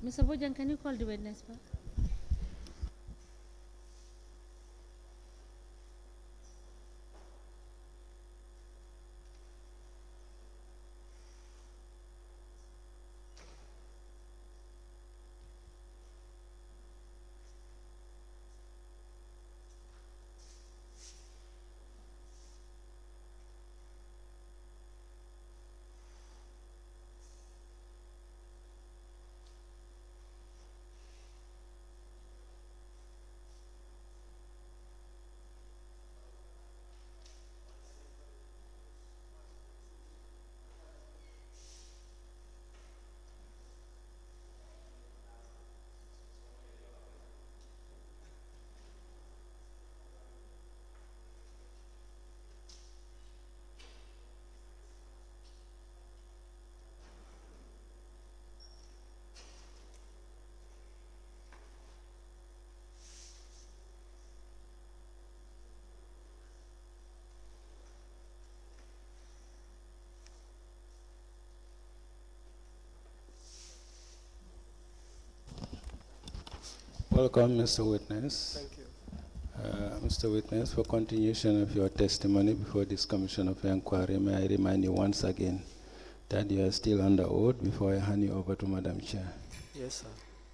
Mr. Bojang, can you call the witness back? Welcome, Mr. Witness. Thank you. Mr. Witness, for continuation of your testimony before this Commission of Inquiry, may I remind you once again that you are still under oath before I hand you over to Madam Chair. Yes, sir.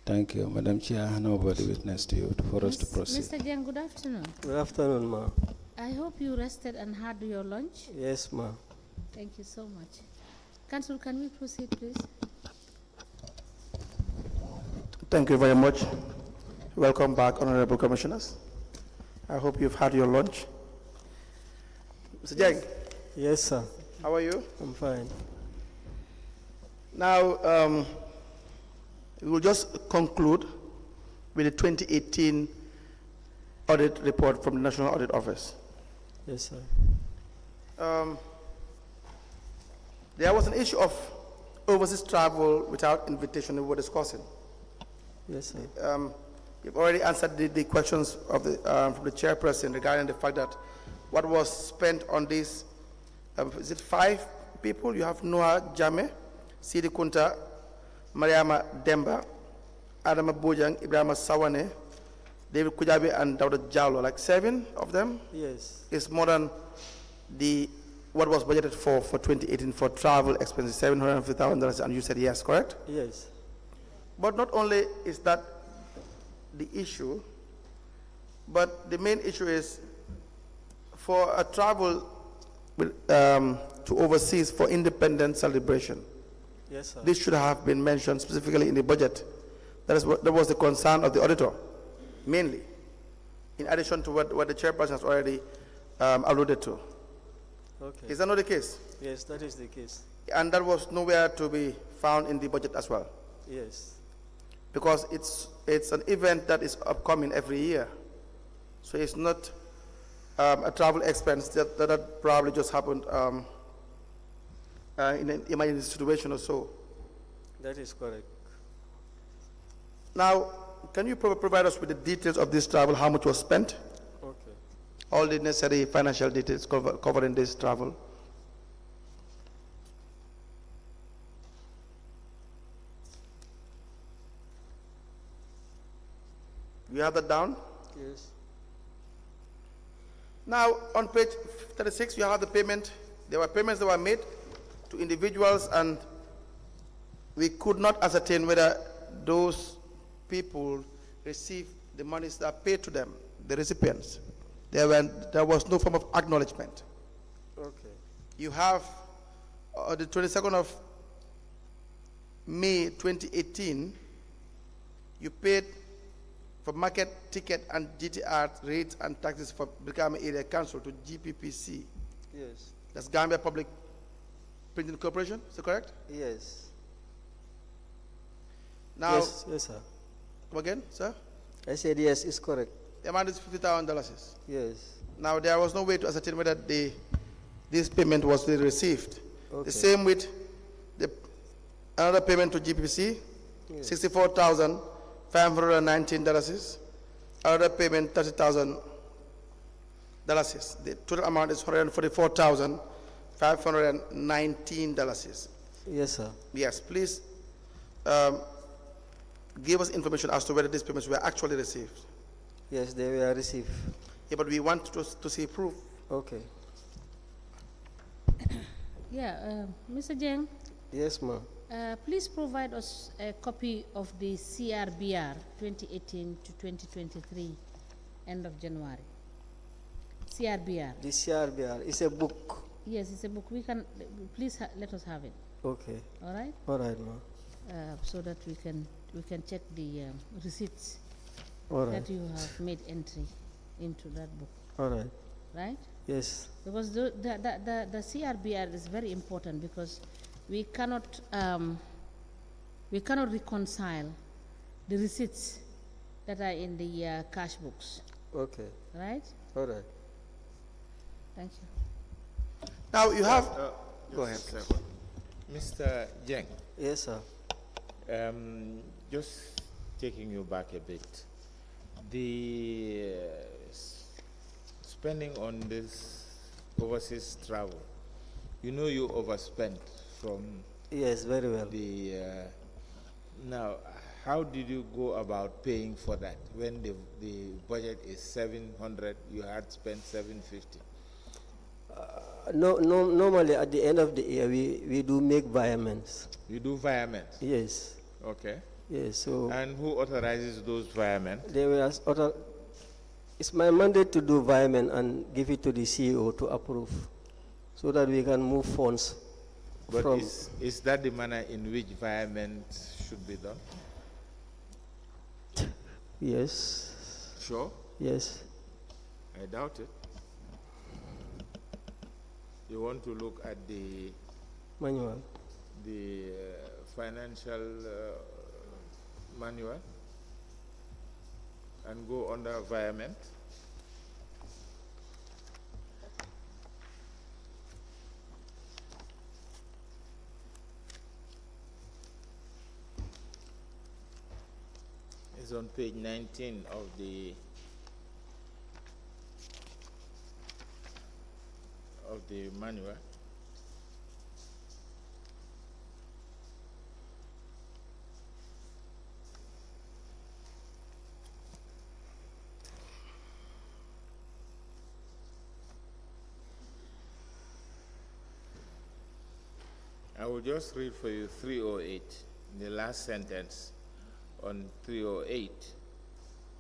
Thank you. Madam Chair, I hand over the witness to you for us to proceed. Mr. Jeng, good afternoon. Good afternoon, ma. I hope you rested and had your lunch. Yes, ma. Thank you so much. Council, can we proceed, please? Thank you very much. Welcome back, Honorable Commissioners. I hope you've had your lunch. Mr. Jeng, Yes, sir. how are you? I'm fine. Now, we will just conclude with the 2018 audit report from the National Audit Office. Yes, sir. There was an issue of overseas travel without invitation we were discussing. Yes, sir. You've already answered the questions of the, from the chairperson regarding the fact that what was spent on this, is it 5 people? You have Noah Jame, Sidi Kunta, Mariama Demba, Adama Bojang, Ibrahim Sawane, David Kujabi, and Dawda Jallo, like 7 of them. Yes. It's more than what was budgeted for 2018 for travel expenses, $750,000, and you said yes, correct? Yes. But not only is that the issue, but the main issue is for a travel to overseas for independent celebration. Yes, sir. This should have been mentioned specifically in the budget. That was the concern of the auditor, mainly, in addition to what the chairperson has already alluded to. Okay. Is that not the case? Yes, that is the case. And that was nowhere to be found in the budget as well, Yes. because it's an event that is upcoming every year. So it's not a travel expense that probably just happened in an emergency situation or so. That is correct. Now, can you provide us with the details of this travel, how much was spent? Okay. All the necessary financial details covering this travel. You have that down? Yes. Now, on page 36, you have the payment. There were payments that were made to individuals, and we could not ascertain whether those people received the monies that are paid to them, the recipients. There was no form of acknowledgement. Okay. You have the 22nd of May 2018, you paid for market ticket and GTR rates and taxes for Brikama Area Council to GPPC. Yes. That's Gambia Public Printing Corporation, is that correct? Yes. Now, Yes, yes, sir. come again, sir? I said yes, it's correct. The amount is $50,000. Yes. Now, there was no way to ascertain whether this payment was really received. Okay. The same with another payment to GPPC, Yes. $64,519. Another payment, $30,000. The total amount is $144,519. Yes, sir. Yes, please give us information as to whether these payments were actually received. Yes, they were received. Yeah, but we want to see proof. Okay. Yeah, Mr. Jeng, Yes, ma'am. please provide us a copy of the CRBR 2018 to 2023, end of January. CRBR. The CRBR is a book. Yes, it's a book. We can, please let us have it. Okay. All right? All right, ma'am. So that we can check the receipts All right. that you have made entry into that book. All right. Right? Yes. Because the CRBR is very important because we cannot reconcile the receipts that are in the cash books. Okay. Right? All right. Thank you. Now you have. Go ahead. Just a second. Mr. Jeng, Yes, sir. just taking you back a bit, the spending on this overseas travel, you know you overspent from Yes, very well. the, now, how did you go about paying for that? When the budget is 700, you had spent 750. Normally at the end of the year, we do make virements. You do virements? Yes. Okay. Yes, so And who authorizes those virements? they were it's my mandate to do virement and give it to the CEO to approve so that we can move funds But from. is that the manner in which virement should be done? Yes. Sure? Yes. I doubt it. You want to look at the Manual. financial manual and go under environment. It's on page 19 of the manual. I will just read for you 308, the last sentence on 308,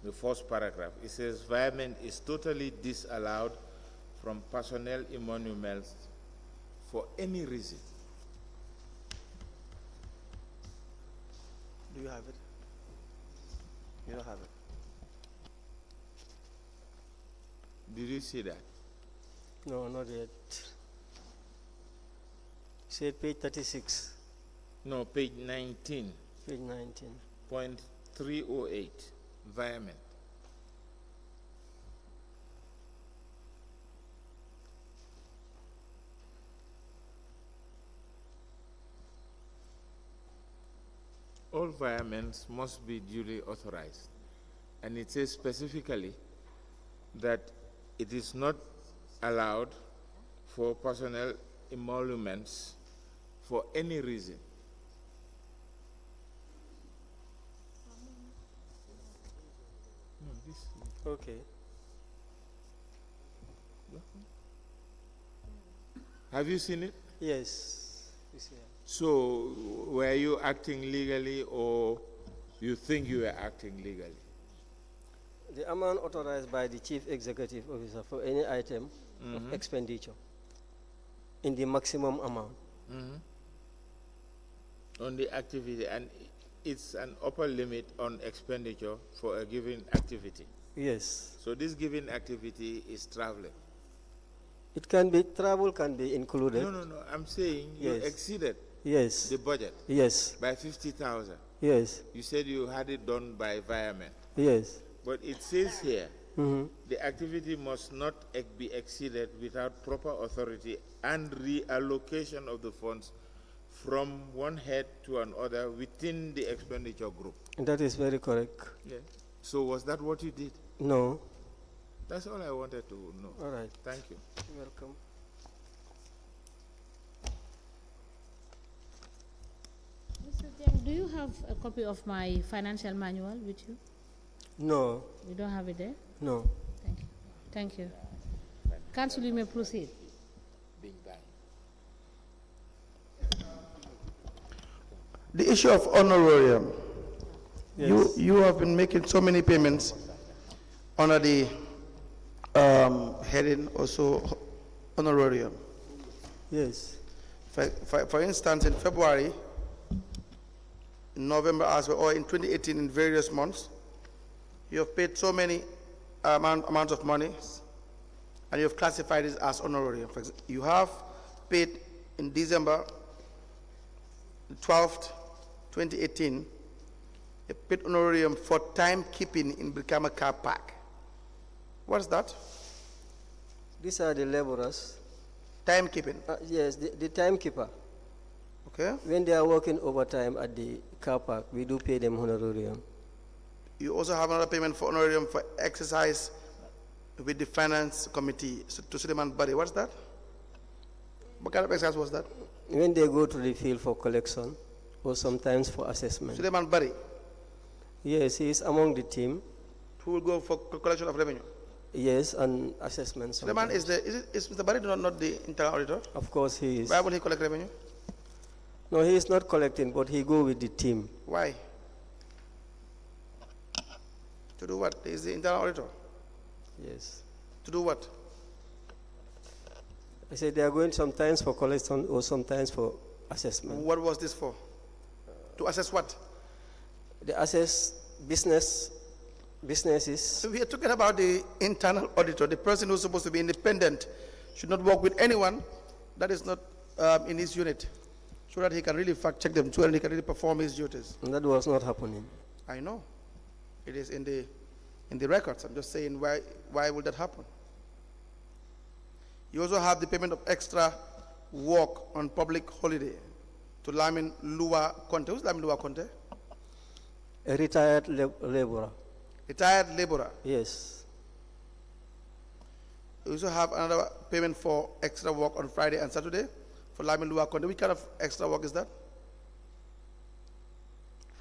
the first paragraph. It says, virement is totally disallowed from personnel emoluments for any reason. Do you have it? You don't have it. Did you see that? No, not yet. Say page 36, No, page 19, page 19. point 308, virement. All virements must be duly authorized. And it says specifically that it is not allowed for personnel emoluments for any reason. No, this. Okay. Have you seen it? Yes. This year. So, were you acting legally or you think you were acting legally? The amount authorized by the Chief Executive Officer for any item of expenditure in the maximum amount. On the activity, and it's an upper limit on expenditure for a given activity. Yes. So this given activity is traveling. It can be, travel can be included. No, I'm saying you Yes. exceeded Yes. the budget Yes. by 50,000. Yes. You said you had it done by environment. Yes. But it says here, Mm-hmm. the activity must not be exceeded without proper authority and reallocation of the funds from one head to another within the expenditure group. That is very correct. Yeah. So was that what you did? No. That's all I wanted to know. All right. Thank you. You're welcome. Mr. Jeng, do you have have a copy of my financial manual with you? No, You don't have it there? no. Thank you. Thank you. Council, you may proceed. The issue of honorarium. Yes. You have been making so many payments under the heading also honorarium. Yes. For instance, in February, in November as well, or in 2018 in various months, you have paid so many amounts of money, and you have classified it as honorarium. For example, you have paid in December 12th, 2018, you paid honorarium for timekeeping in Brikama car park. What's that? These are the laborers. Timekeeping. Yes, the timekeeper. Okay. When they are working overtime at the car park, we do pay them honorarium. You also have another payment for honorarium for exercise with the finance committee to Suleiman Bari. What's that? What kind of exercise was that? When they go to the field for collection, or sometimes for assessment. Suleiman Bari, Yes, he is among the team. who will go for collection of revenue. Yes, and assessment. Suleiman sometimes. is Mr. Bari not the internal auditor? Of course, he is. Why will he collect revenue? No, he is not collecting, but he go with the team. Why? To do what? He is the internal auditor. Yes. To do what? I said they are going sometimes for collection or sometimes for assessment. What was this for? To assess what? They assess businesses. So we are talking about the internal auditor, the person who's supposed to be independent, should not work with anyone that is not in his unit, so that he can really fact check them, so that he can really perform his duties. And that was not happening. I know. It is in the records. I'm just saying, why would that happen? You also have the payment of extra work on public holiday to Lamin Lua Conte. Who's Lamin Lua Conte? A retired laborer. Retired laborer. Yes. You also have another payment for extra work on Friday and Saturday for Lamin Lua Conte. Which kind of extra work is that?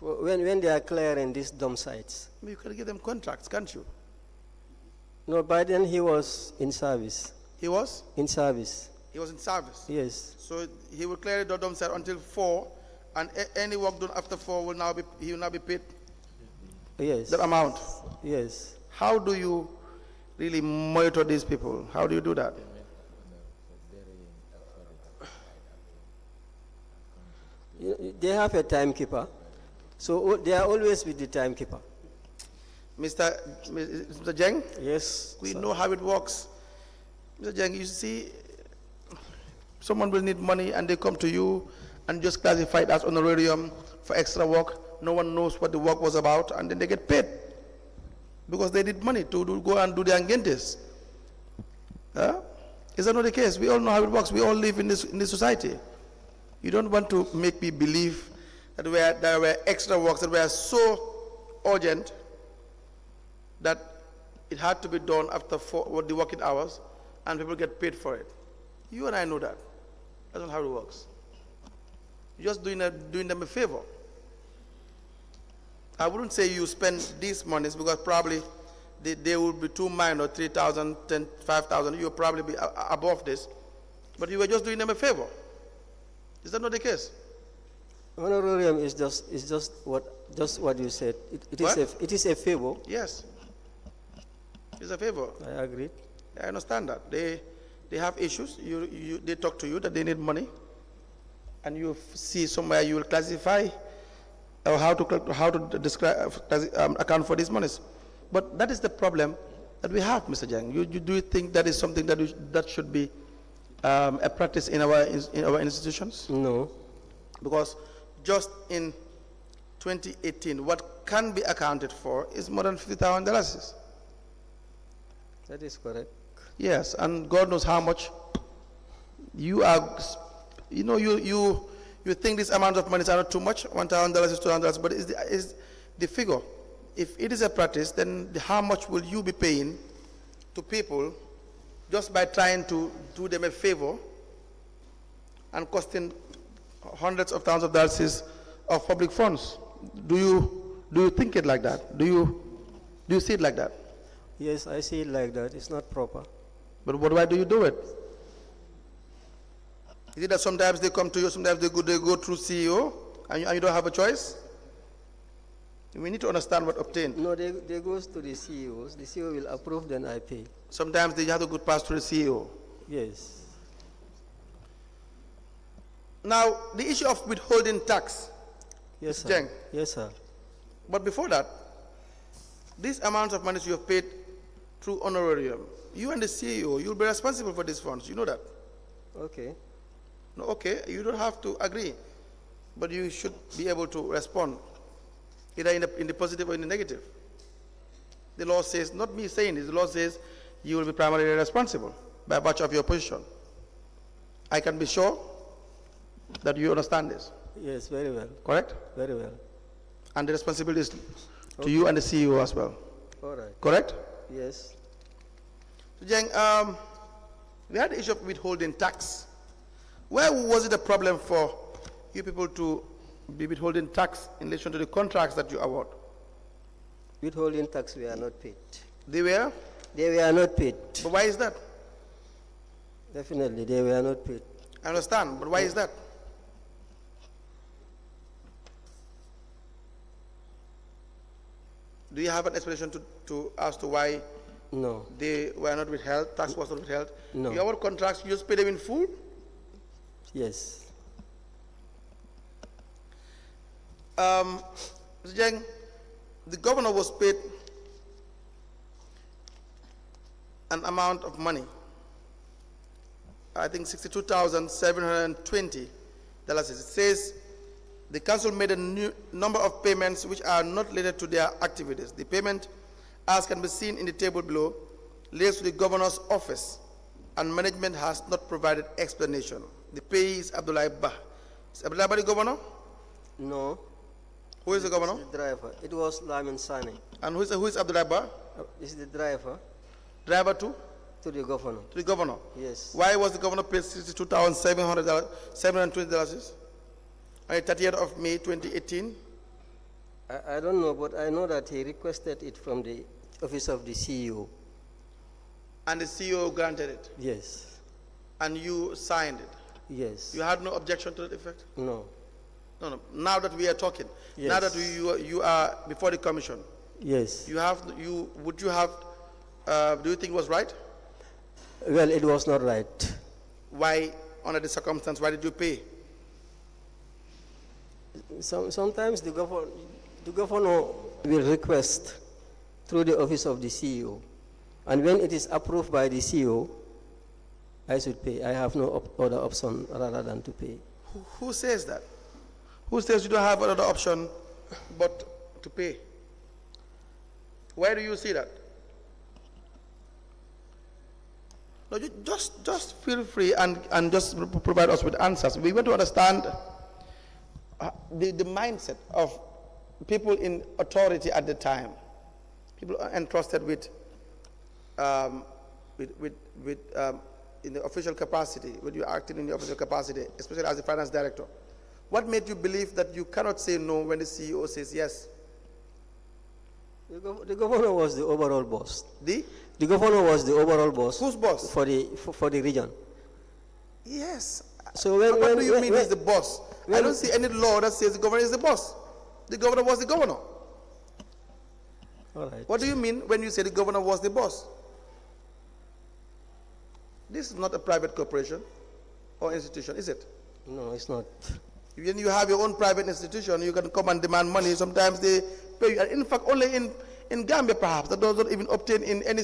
When they are clearing these dump sites. You can give them contracts, can't you? No, by then he was in service. He was? In service. He was in service. Yes. So he will clear the dump site until 4, and any work done after 4 will now be paid Yes. that amount. Yes. How do you really monitor these people? How do you do that? They have a timekeeper, so they are always with the timekeeper. Mr. Jeng, Yes. we sir. know how it works. Mr. Jeng, you see, someone will need money and they come to you and just classify it as honorarium for extra work. No one knows what the work was about, and then they get paid because they need money to go and do their engentes. Is that not the case? We all know how it works. We all live in this society. You don't want to make me believe that there were extra works that were so urgent that it had to be done after the working hours, and people get paid for it. You and I know that. That's not how it works. You're just doing them a favor. I wouldn't say you spend these monies because probably they will be too minor, 3,000, 10, 5,000. You'll probably be above this, but you were just doing them a favor. Is that not the case? Honorarium is just what you said. It is a favor. Yes. It's a favor. I agree. I understand that. They have issues. They talk to you that they need money, and you see somewhere you will classify or how to describe account for these monies. But that is the problem that we have, Mr. Jeng. Do you think that is something that should be a practice in our institutions? No. Because just in 2018, what can be accounted for is more than $50,000. That is correct. Yes, and God knows how much you think this amount of money is not too much. $1,000 is $200, but is the figure. If it is a practice, then how much will you be paying to people just by trying to do them a favor and costing hundreds of thousands of dollars of public funds? Do you think it like that? Do you see it like that? Yes, I see it like that. It's not proper. But why do you do it? Is it that sometimes they come to you, sometimes they go through CEO, and you don't have a choice? We need to understand what obtained. No, they goes to the CEOs. The CEO will approve, then I pay. Sometimes they have to go past to the CEO. Yes. Now, the issue of withholding tax. Yes, sir. Jeng. Yes, sir. But before that, these amounts of money you have paid through honorarium, you and the CEO, you'll be responsible for these funds. You know that? Okay. No, okay, you don't have to agree, but you should be able to respond, either in the positive or in the negative. The law says, not me saying this, the law says you will be primarily responsible by virtue of your position. I can be sure that you understand this. Yes, very well. Correct? Very well. And the responsibility is to you and the CEO as well. All right. Correct? Yes. So, Jeng, we had the issue of withholding tax. Where was it a problem for you people to be withholding tax in relation to the contracts that you award? Withholding tax, we are not paid. They were? They were not paid. But why is that? Definitely, they were not paid. I understand, but why is that? Do you have an explanation as to why No. they were not withheld, tax was not withheld? No. You award contracts, you just pay them in full? Yes. Mr. Jeng, the governor was paid an amount of money, I think $62,720. It says the council made a new number of payments which are not related to their activities. The payment, as can be seen in the table below, relates to the governor's office, and management has not provided explanation. The payee is Abdullah Bah. Is Abdullah Bah the governor? No. Who is the governor? The driver. It was Lamin Sani. And who is Abdullah Bah? This is the driver Driver to the governor. the governor. Yes. Why was the governor paid $62,720 on the 30th of May 2018? I don't know, but I know that he requested it from the office of the CEO. And the CEO granted it, Yes. and you signed it. Yes. You had no objection to that effect? No. No. Now that we are talking, now that you are before the commission, Yes. do you think it was right? Well, it was not right. Why, under the circumstance, why did you pay? Sometimes the governor will request through the office of the CEO, and when it is approved by the CEO, I should pay. I have no other option rather than to pay. Who says that? Who says you don't have another option but to pay? Where do you see that? No, you just feel free and just provide us with answers. We want to understand the mindset of people in authority at the time, people entrusted with in the official capacity, when you're acting in the official capacity, especially as the finance director. What made you believe that you cannot say no when the CEO says yes? The governor was the overall boss. The governor was the overall boss. Who's boss? For the region. Yes. So what do you mean is the boss? I don't see any law that says the governor is the boss. The governor was the governor. All right. What do you mean when you say the governor was the boss? This is not a private corporation or institution, is it? No, it's not. When you have your own private institution, you can come and demand money. Sometimes they pay you. In fact, only in Gambia, perhaps, that does not even obtain in any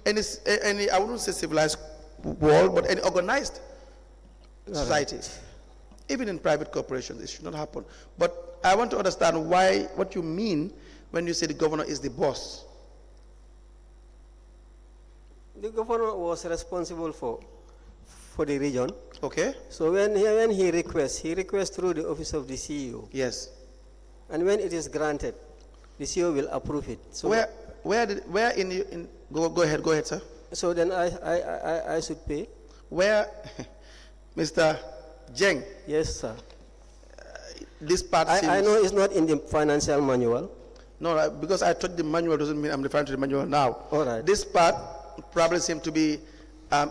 I wouldn't say civilized world, but any organized society. Even in private corporations, it should not happen. But I want to understand what you mean when you say the governor is the boss. The governor was responsible for the region. Okay. So when he requests through the office of the CEO. Yes. And when it is granted, the CEO will approve it. So go ahead, sir. So then I should pay. Where, Mr. Jeng? Yes, sir. this part I seems... know it's not in the financial manual. No, because I thought the manual doesn't mean I'm referring to the manual now. All right. This part probably seems to be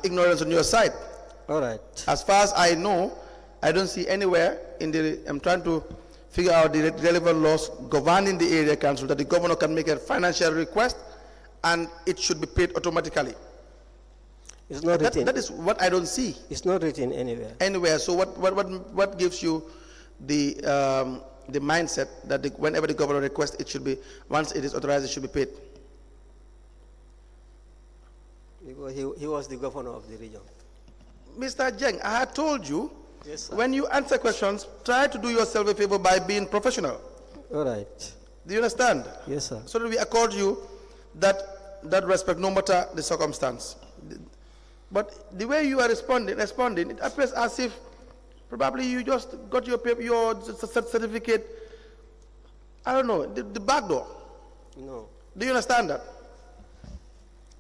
ignorance on your side. All right. As far as I know, I don't see anywhere in the, I'm trying to figure out the relevant laws governing the area council that the governor can make a financial request and it should be paid automatically. It's not written. That is what I don't see It's not written anywhere. anywhere. So what gives you the mindset that whenever the governor requests, it should be, once it is authorized, it should be paid? Because he was the governor of the region. Mr. Jeng, I had told you, Yes, sir. when you answer questions, try to do yourself a favor by being professional. All right. Do you understand? Yes, sir. So that we accord you that respect no matter the circumstance. But the way you are responding, it appears as if probably you just got your paper, your certificate, I don't know, the back door. No. Do you understand that?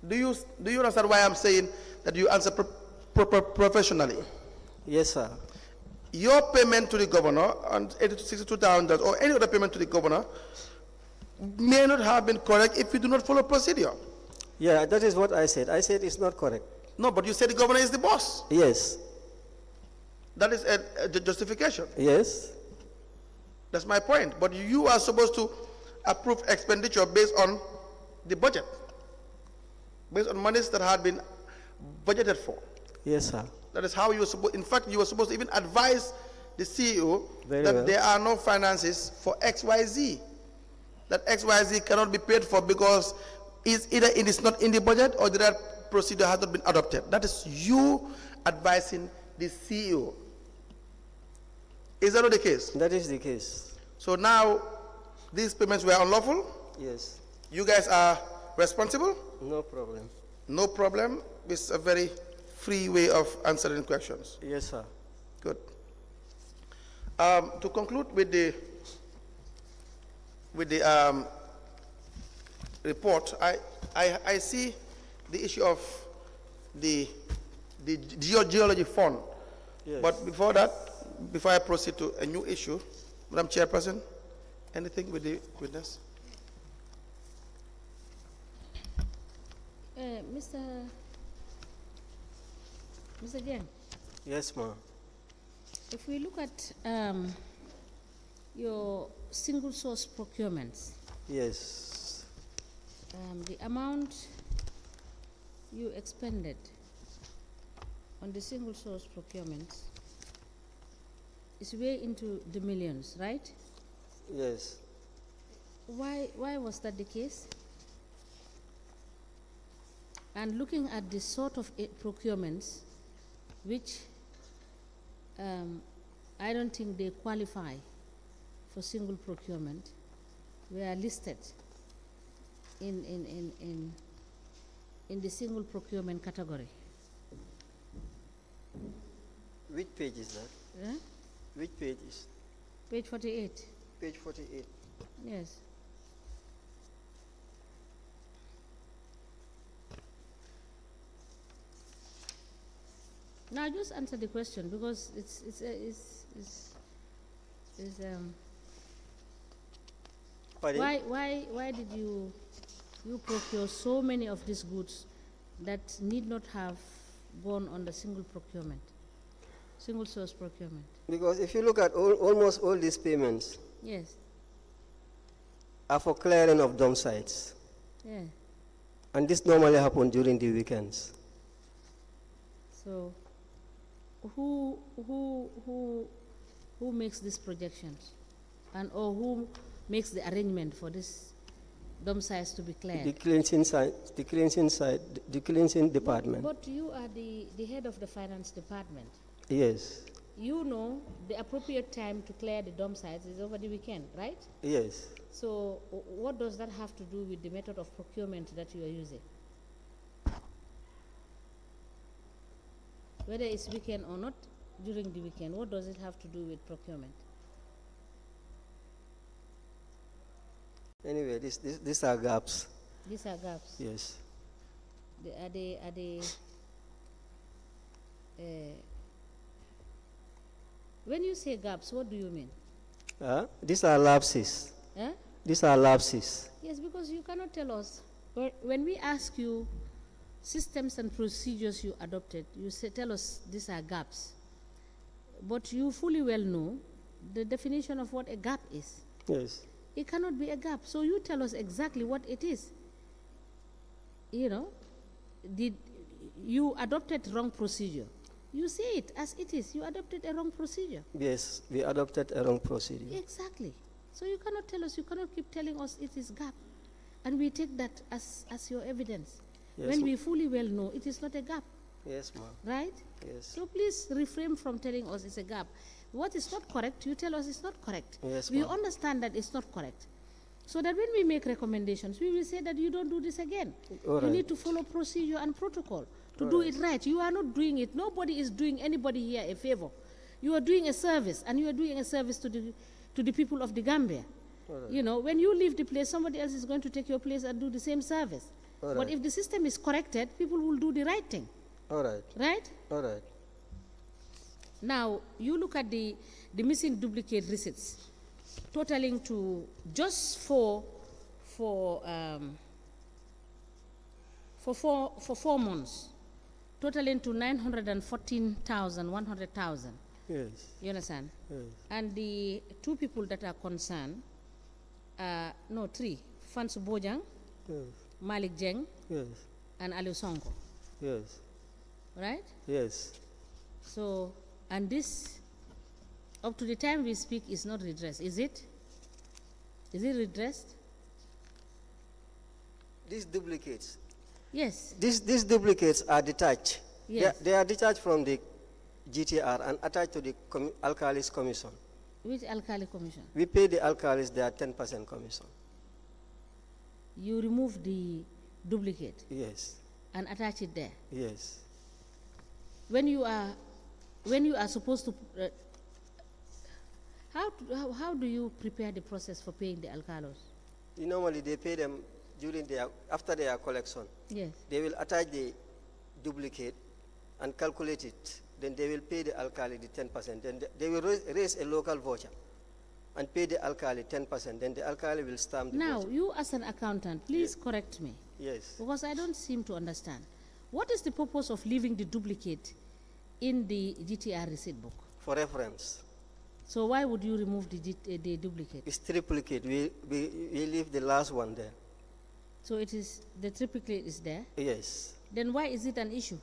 Do you understand why I'm saying that you answer professionally? Yes, sir. Your payment to the governor on $62,000 or any other payment to the governor may not have been correct if you do not follow procedure. Yeah, that is what I said. I said it's not correct. No, but you said the governor is the boss. Yes. That is a justification. Yes. That's my point. But you are supposed to approve expenditure based on the budget, based on monies that had been budgeted for. Yes, sir. That is how you were supposed, in fact, you were supposed to even advise the CEO Very that well. there are no finances for XYZ. That XYZ cannot be paid for because either it is not in the budget or that procedure has not been adopted. That is you advising the CEO. Is that not the case? That is the case. So now, these payments were unlawful. Yes. You guys are responsible. No problem. No problem. It's a very free way of answering questions. Yes, sir. Good. To conclude with the report, I see the issue of the geology fund. Yes. But before that, before I proceed to a new issue, Madam Chairperson, anything with the witness? Mr. Jeng, Yes, ma'am. if we look at your single source procurements, Yes. the amount you expended on the single source procurements is way into the millions, right? Yes. Why was that the case? And looking at the sort of procurements which I don't think they qualify for single procurement, were listed in the single procurement category. Which page is that? Yeah? Which page is? Page 48. Page 48. Yes. Now just answer the question because Pardon? why did you procure so many of these goods that need not have gone on the single procurement, single source procurement? Because if you look at almost all these payments Yes. are for clearing of dump sites. Yeah. And this normally happens during the weekends. So who makes these projections, and or who makes the arrangement for this dump sites to be cleared? The cleansing department. But you are the head of the finance department. Yes. You know the appropriate time to clear the dump sites is over the weekend, right? Yes. So what does that have to do with the method of procurement that you are using? Whether it's weekend or not, during the weekend, what does it have to do with procurement? Anyway, these are gaps. These are gaps. Yes. Are they when you say gaps, what do you mean? These are lapses. Eh? These are lapses. Yes, because you cannot tell us. When we ask you systems and procedures you adopted, you say, tell us these are gaps. But you fully well know the definition of what a gap is. Yes. It cannot be a gap. So you tell us exactly what it is. You know, you adopted wrong procedure. You say it as it is. You adopted a wrong procedure. Yes, we adopted a wrong procedure. Exactly. So you cannot tell us, you cannot keep telling us it is gap. And we take that as your evidence. Yes, When we fully well know it is not a gap, Yes, ma'am. right? Yes. So please refrain from telling us it's a gap. What is not correct, you tell us it's not correct. Yes, We ma'am. understand that it's not correct. So that when we make recommendations, we will say that you don't do this again. All You right. need to follow procedure and protocol to do it right. You are not doing it. Nobody is doing anybody here a favor. You are doing a service, and you are doing a service to the people of the Gambia. You know, when you leave the place, somebody else is going to take your place and do the same service. All But right. if the system is corrected, people will do the right thing, All right. right? All right. Now, you look at the missing duplicate receipts, totaling to just for 4 months, totaling to 914,100,000. Yes. You understand? Yes. And the 2 people that are concerned, no, 3, Fansu Bojang, Yes. Malik Jeng, Yes. and Aliu Sonko, Yes. right? Yes. So, and this, up to the time we speak, is not redressed, is it? Is it redressed? These duplicates. Yes. These duplicates are detached. Yes. They are detached from the GTR and attached to the alkalis commission. Which alkali commission? We pay the alkalis their 10% commission. You remove the duplicate Yes. and attach it there. Yes. When you are supposed to, how do you prepare the process for paying the alkalos? Normally they pay them after their collection. Yes. They will attach the duplicate and calculate it. Then they will pay the alkali the 10%. Then they will raise a local voucher and pay the alkali 10%. Then the alkali will stamp the Now, voucher. you as an accountant, please correct me, Yes. because I don't seem to understand. What is the purpose of leaving the duplicate in the GTR receipt book? For reference. So why would you remove the duplicate? It's triplicate. We leave the last one there. So it is, the triplicate is there. Yes. Then why is it an issue?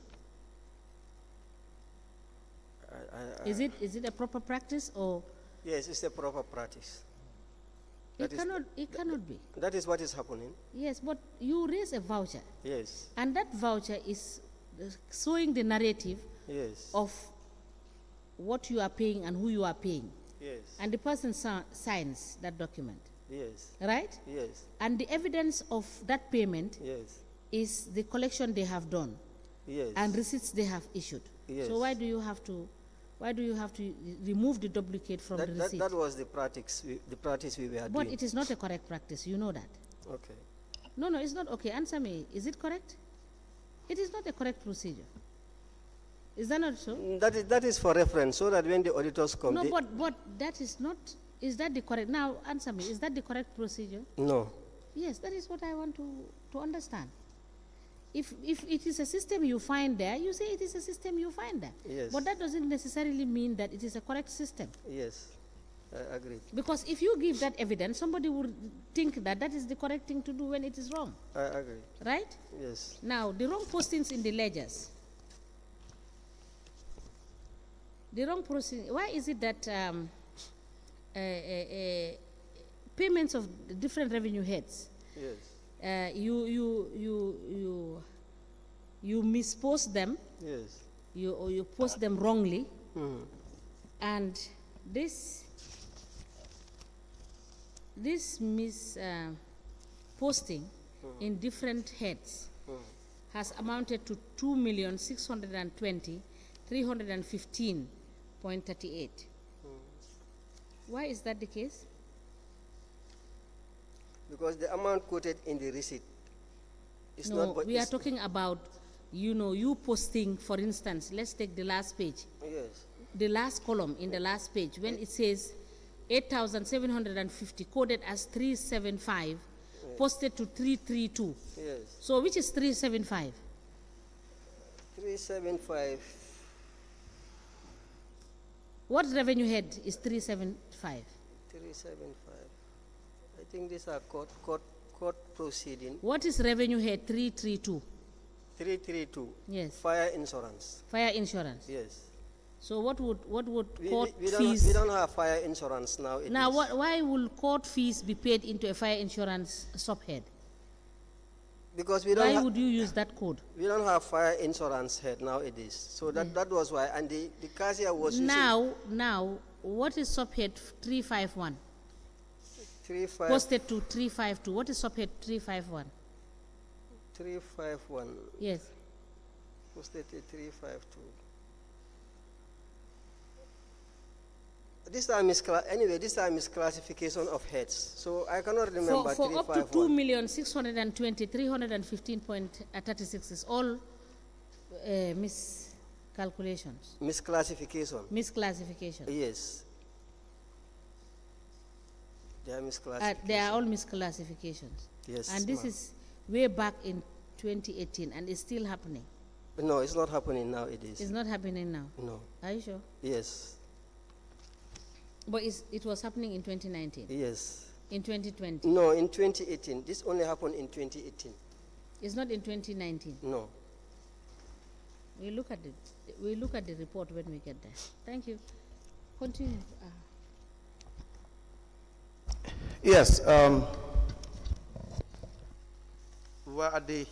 Is it a proper practice, or Yes, it's a proper practice. it cannot be? That is what is happening. Yes, but you raise a voucher, Yes. and that voucher is showing the narrative Yes. of what you are paying and who you are paying, Yes. and the person signs that document, Yes. right? Yes. And the evidence of that payment Yes. is the collection they have done Yes. and receipts they have issued. Yes. So why do you have to remove the duplicate from the receipt? that was the practice we were But doing. it is not a correct practice, you know that. Okay. No, it's not okay. Answer me. Is it correct? It is not a correct procedure. Is that not so? That is for reference, so that when the auditors come. No, but that is not. Is that the correct? Now answer me. Is that the correct procedure? No. Yes, that is what I want to understand. If it is a system you find there, you say it is a system you find there. Yes. But that doesn't necessarily mean that it is a correct system. Yes. I agree. Because if you give that evidence, somebody would think that that is the correct thing to do when it is wrong. I agree. Right? Yes. Now, the wrong postings in the ledgers. The wrong posting. Why is it that payments of different revenue heads, Yes. you mispost them, Yes. you post them wrongly, Mhm. and this posting in different heads has amounted to 2,620,315.38. Why is that the case? Because the amount quoted in the receipt is No, not what we are is- talking about, you posting, for instance, let's take the last page, Yes. the last column in the last page, when it says 8,750 coded as 375, posted to 332. Yes. So which is 375? 375. What revenue head is 375? 375. I think these are court proceeding. What is revenue head 332? 332. Yes. Fire insurance. Fire insurance. Yes. So what would court We fees? don't have fire insurance now. Now why will court fees be paid into a fire insurance subhead? Because we don't. Why would you use that code? We don't have fire insurance head nowadays. So that was why. And the cashier was Now what is subhead 351? 35. Posted to 352. What is subhead 351? 351. Yes. Posted to 352. This time is misclassification of heads. So I cannot remember. For up to 2,620,315.36 is all miscalculations. Misclassification. Misclassification. Yes. They are misclassifications. They are all misclassifications. Yes. And this is way back in 2018 and it's still happening. No, it's not happening now. It's not happening now. No. Are you sure? Yes. But it was happening in 2019? Yes. In 2020? No, in 2018. This only happened in 2018. It's not in 2019? No. We look at the report when we get there. Thank you. Continue. Yes. What are the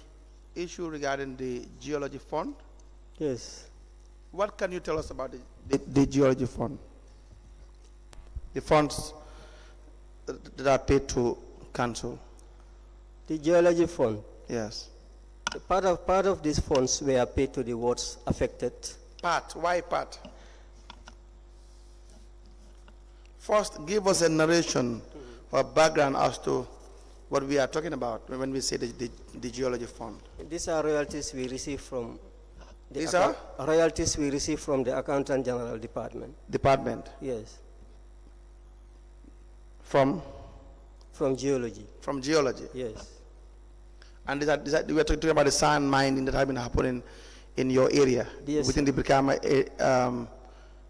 issue regarding the geology fund? Yes. What can you tell us about the geology fund? The funds that are paid to council. The geology fund. Yes. Part of these funds were paid to the wards affected. Part. Why part? First, give us a narration or background as to what we are talking about when we say the geology fund. These are royalties we receive from the These are? royalties we receive from the Accountant General Department. Department. Yes. From geology. From geology. Yes. And we are talking about the sand mining that have been happening in your area, yes, within the Brikama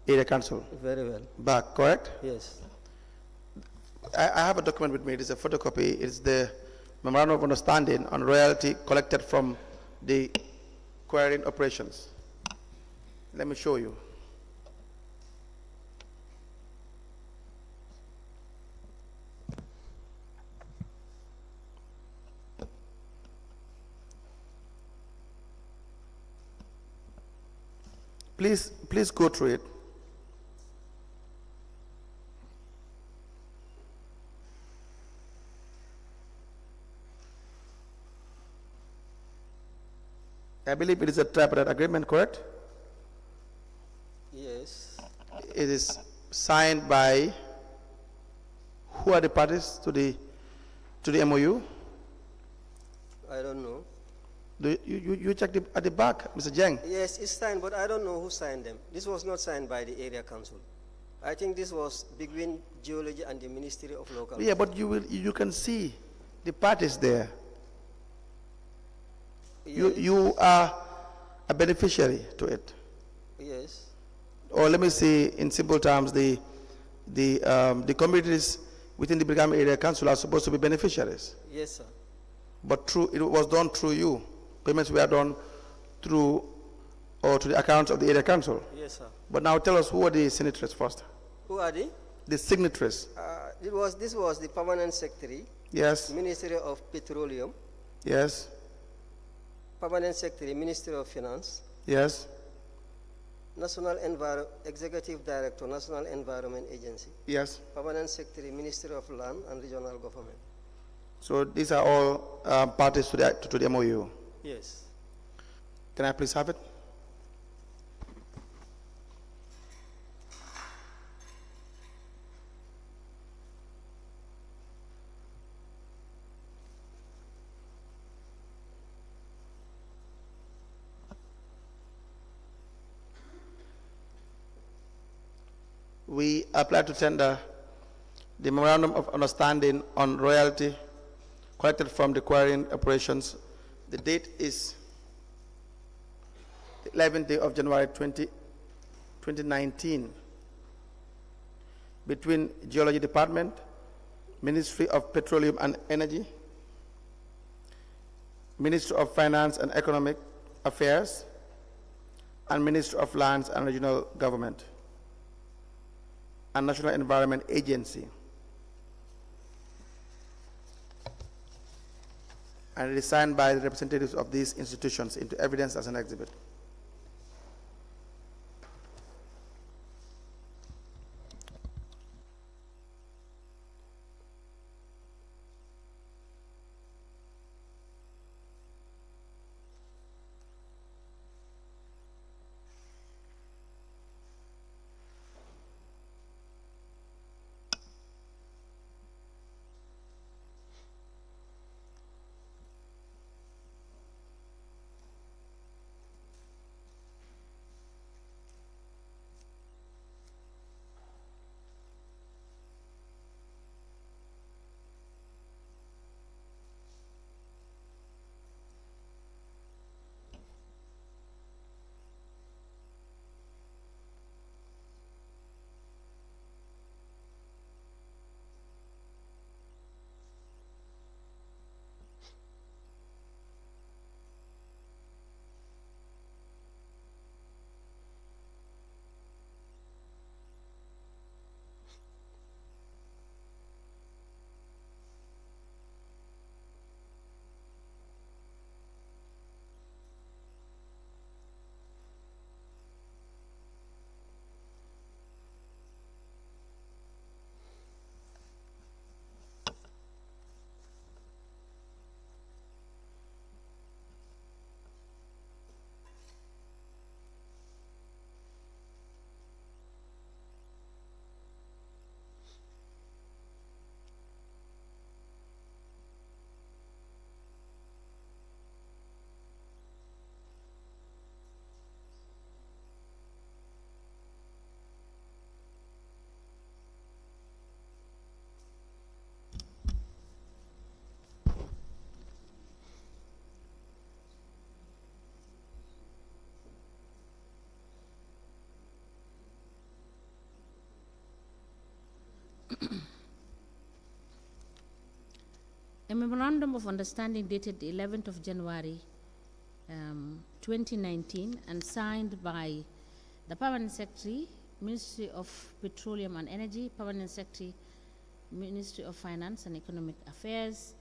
area council. Very well. Back, correct? Yes. I have a document with me. It is a photocopy. It's the memorandum of understanding on royalty collected from the quarrying operations. Let me show you. Please go through it. I believe it is a tripartite agreement, correct? Yes. It is signed by, who are the parties to the MOU? I don't know. You check at the back, Mr. Jeng. Yes, it's signed, but I don't know who signed them. This was not signed by the area council. I think this was between geology and the Ministry of Local. Yeah, but you can see the parties there. Yes. You are a beneficiary to it. Yes. Or let me say in simple terms, the communities within the Brikama area council are supposed to be beneficiaries. Yes, sir. But it was done through you. Payments were done through or to the accounts of the area council. Yes, sir. But now tell us, who are the signatories first? Who are they? The signatories. This was the permanent secretary. Yes. Ministry of Petroleum. Yes. Permanent secretary, Ministry of Finance. Yes. Executive Director, National Environment Agency. Yes. Permanent secretary, Ministry of Land and Regional Government. So these are all parties to the MOU. Yes. Can I please have it? We applied to tender the Memorandum of Understanding on royalty collected from the quarrying operations. The date is the 11th day of January 2019, between Geology Department, Ministry of Petroleum and Energy, Ministry of Finance and Economic Affairs, and Ministry of Lands and Regional Government, and National Environment Agency. And it is signed by the representatives of these institutions into evidence as an exhibit. A memorandum of understanding dated the 11th of January 2019 and signed by the Permanent Secretary, Ministry of Petroleum and Energy, Permanent Secretary, Ministry of Finance and Economic Affairs,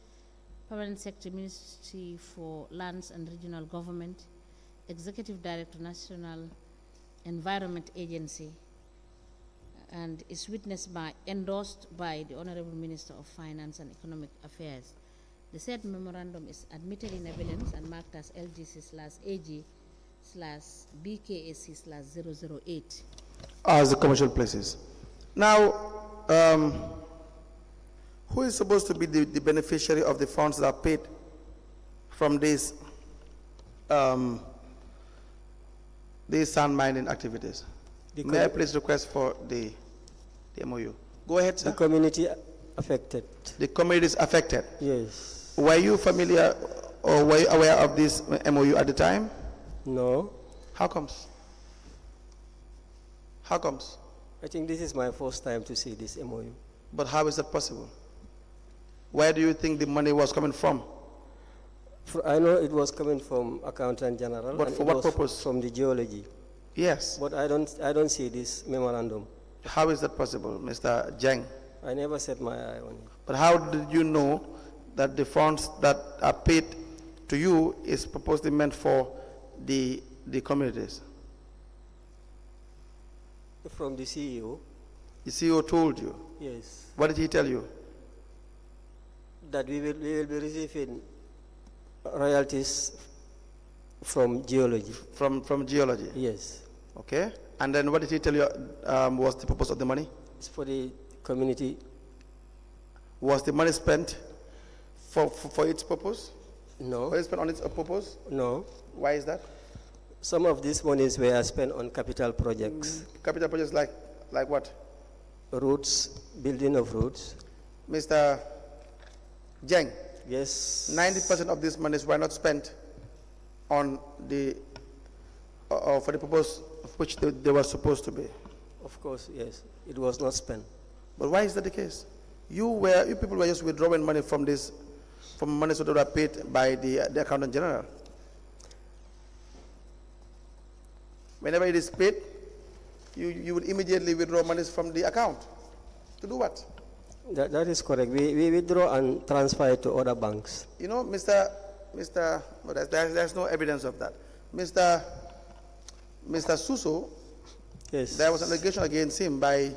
Permanent Secretary, Ministry for Lands and Regional Government, Executive Director, National Environment Agency, and is endorsed by the Honorable Minister of Finance and Economic Affairs. The said memorandum is admitted in evidence and marked as LGC/AG/BKAC/008. As the commercial places. Now, who is supposed to be the beneficiary of the funds that are paid from these sand mining activities? May I please request for the MOU? Go ahead, sir. The community affected. The communities affected? Yes. Were you familiar or were you aware of this MOU at the time? No. How comes? How comes? I think this is my first time to see this MOU. But how is that possible? Where do you think the money was coming from? I know it was coming from Accountant General. But for what purpose? From the geology. Yes. But I don't see this memorandum. How is that possible, Mr. Jeng? I never set my eye on it. But how did you know that the funds that are paid to you is purposely meant for the communities? From the CEO. The CEO told you? Yes. What did he tell you? That we will be receiving royalties from geology. From geology? Yes. Okay. And then what did he tell you was the purpose of the money? It's for the community. Was the money spent for its purpose? No. Was it spent on its purpose? No. Why is that? Some of these monies were spent on capital projects. Capital projects like what? Roads, building of roads. Mr. Jeng, Yes. 90% of these monies were not spent on the, for the purpose of which they were supposed to be. Of course, yes. It was not spent. But why is that the case? You people were just withdrawing money from money that were paid by the accountant general. Whenever it is paid, you would immediately withdraw monies from the account. To do what? That is correct. We withdraw and transfer it to other banks. You know, Mr. Well, there's no evidence of that. Mr. Suso, Yes. there was an allegation against him by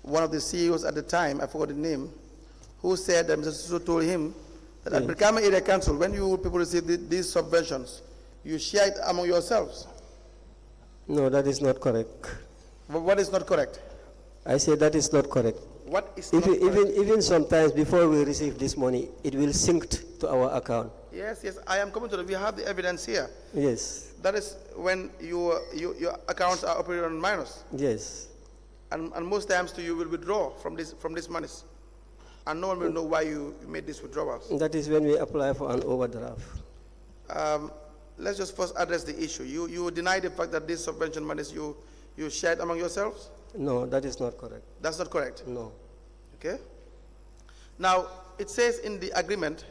one of the CEOs at the time, I forgot the name, who said that Mr. Suso told him that at Brikama Area Council, when you people receive these subventions, you share it among yourselves. No, that is not correct. What is not correct? I say that is not correct. What is not correct? Even sometimes before we receive this money, it will sink to our account. Yes, I am coming to that. We have the evidence here. Yes. That is when your accounts are operating on minus. Yes. And most times you will withdraw from this monies. And no one will know why you made these withdrawals. That is when we apply for an overdraft. Let's just first address the issue. You deny the fact that these subvention monies you shared among yourselves? No, that is not correct. That's not correct? No. Okay. Now, it says in the agreement,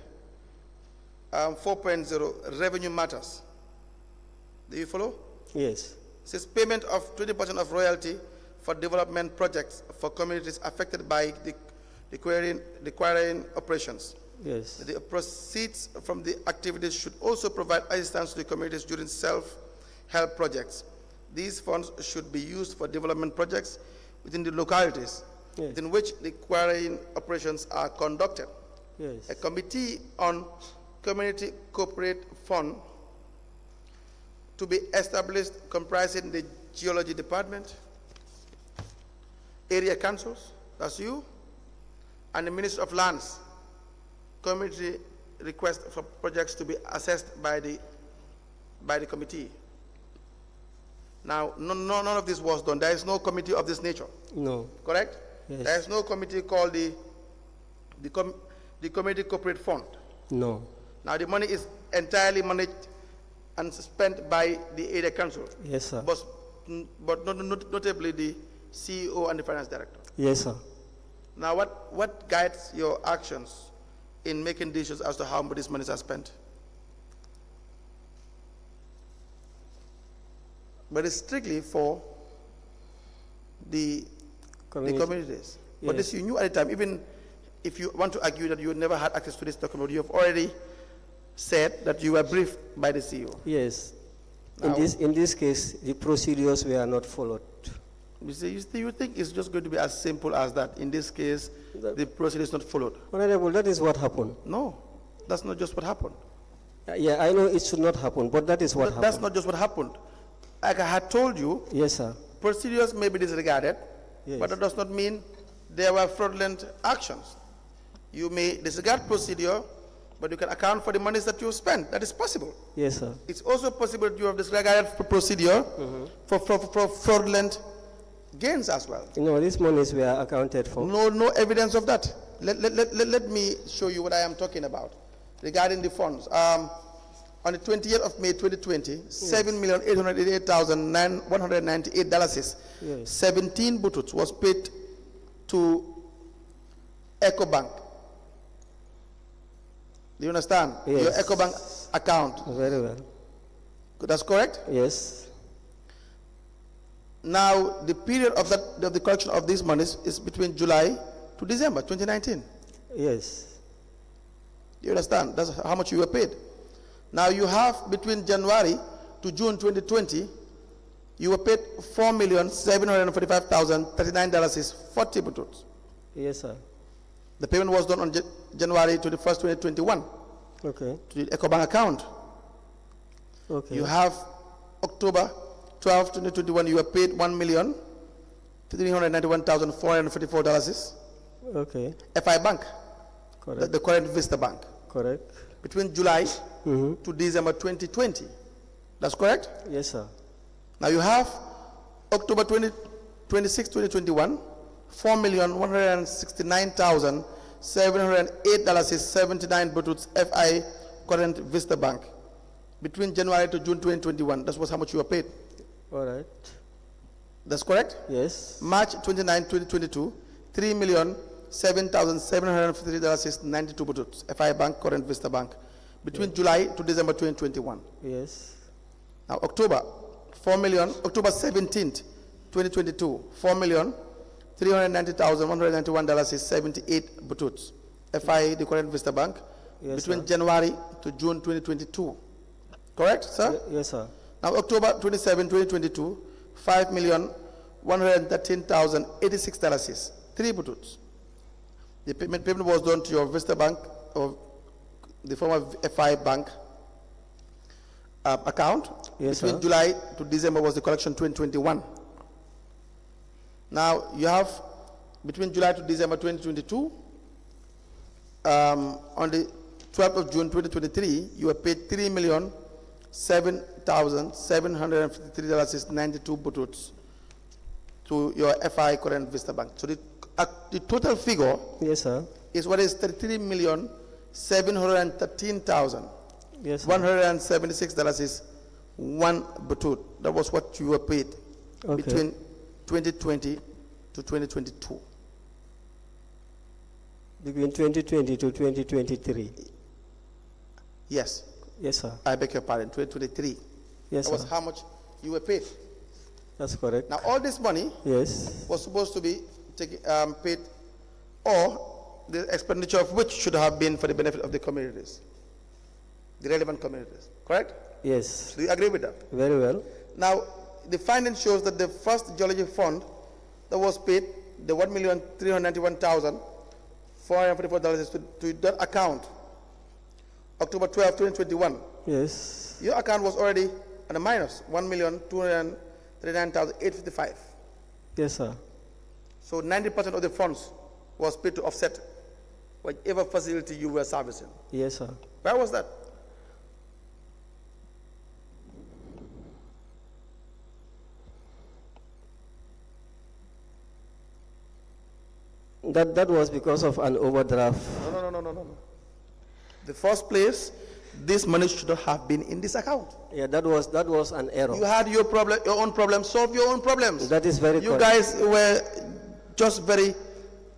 4.0, revenue matters. Do you follow? Yes. It says payment of 20% of royalty for development projects for communities affected by the quarrying operations. Yes. The proceeds from the activities should also provide assistance to the communities during self-help projects. These funds should be used for development projects within the localities in which the quarrying operations are conducted. Yes. A committee on community corporate fund to be established comprising the geology department, area councils, that's you, and the Ministry of Lands. Community request for projects to be assessed by the committee. Now, none of this was done. There is no committee of this nature. No. Correct? Yes. There is no committee called the Community Corporate Fund. No. Now, the money is entirely managed and spent by the area council. Yes, sir. But notably the CEO and the finance director. Yes, sir. Now, what guides your actions in making decisions as to how these monies are spent? But it's strictly for the communities. Yes. But this you knew at the time. Even if you want to argue that you never had access to this document, you have already said that you were briefed by the CEO. Yes. Now, In this case, the procedures were not followed. You think it's just going to be as simple as that? In this case, the procedure is not followed. Honorable, that is what happened. No, that's not just what happened. Yeah, I know it should not happen, but that is what happened. That's not just what happened. Like I had told you, Yes, sir. procedures may be disregarded, Yes. but that does not mean there were fraudulent actions. You may disregard procedure, but you can account for the monies that you spent. That is possible. Yes, sir. It's also possible that you have disregarded procedure for fraudulent gains as well. No, these monies were accounted for. No evidence of that. Let me show you what I am talking about regarding the funds. On the 20th of May 2020, $7,888,198, Yes. 17 bututs was paid to EcoBank. Do you understand? Yes. Your EcoBank account. Very well. That's correct? Yes. Now, the period of the collection of these monies is between July to December 2019. Yes. Do you understand? That's how much you were paid. Now, you have between January to June 2020, you were paid $4,745,039.40 bututs. Yes, sir. The payment was done on January 21st, 2021 Okay. to the EcoBank account. Okay. You have October 12, 2021, you were paid $1,391,444. Okay. FI Bank, Correct. the current Vista Bank, Correct. between July to December 2020. That's correct? Yes, sir. Now you have October 26, 2021, $4,169,708.79 bututs FI current Vista Bank. Between January to June 2021, that was how much you were paid. All right. That's correct? Yes. March 29, 2022, $3,007,753.92 bututs FI Bank current Vista Bank. Between July to December 2021. Yes. Now October 17th, 2022, $4,390,191.78 bututs. FI, the current Vista Bank, Yes, between sir. January to June 2022. Correct, sir? Yes, sir. Now October 27, 2022, $5,113,086, 3 bututs. The payment was done to your Vista Bank, or the former FI Bank account. Yes, Between sir. July to December was the collection 2021. Now you have between July to December 2022, on the 12th of June 2023, you were paid $3,007,753.92 bututs to your FI current Vista Bank. So the total figure Yes, sir. is what is $33,713,176 Yes, sir. is one butut. That was what you were paid Okay. between 2020 to 2022. Between 2020 to 2023. Yes, Yes, sir. I beg your pardon, 2023. Yes, That was sir. how much you were paid. That's correct. Now all this money Yes. was supposed to be paid, or the expenditure of which should have been for the benefit of the communities, the relevant communities, correct? Yes. Do you agree with that? Very well. Now, the finding shows that the first geology fund that was paid, the $1,391,444 to that account, October 12, 2021, Yes. your account was already on a minus, $1,239,855. Yes, sir. So 90% of the funds was paid to offset whatever facility you were servicing. Yes, sir. Where was that? That was because of an overdraft. No. The first place, this money should not have been in this account. Yeah, that was an error. You had your own problem, solve your own problems. That is very You correct. guys were just very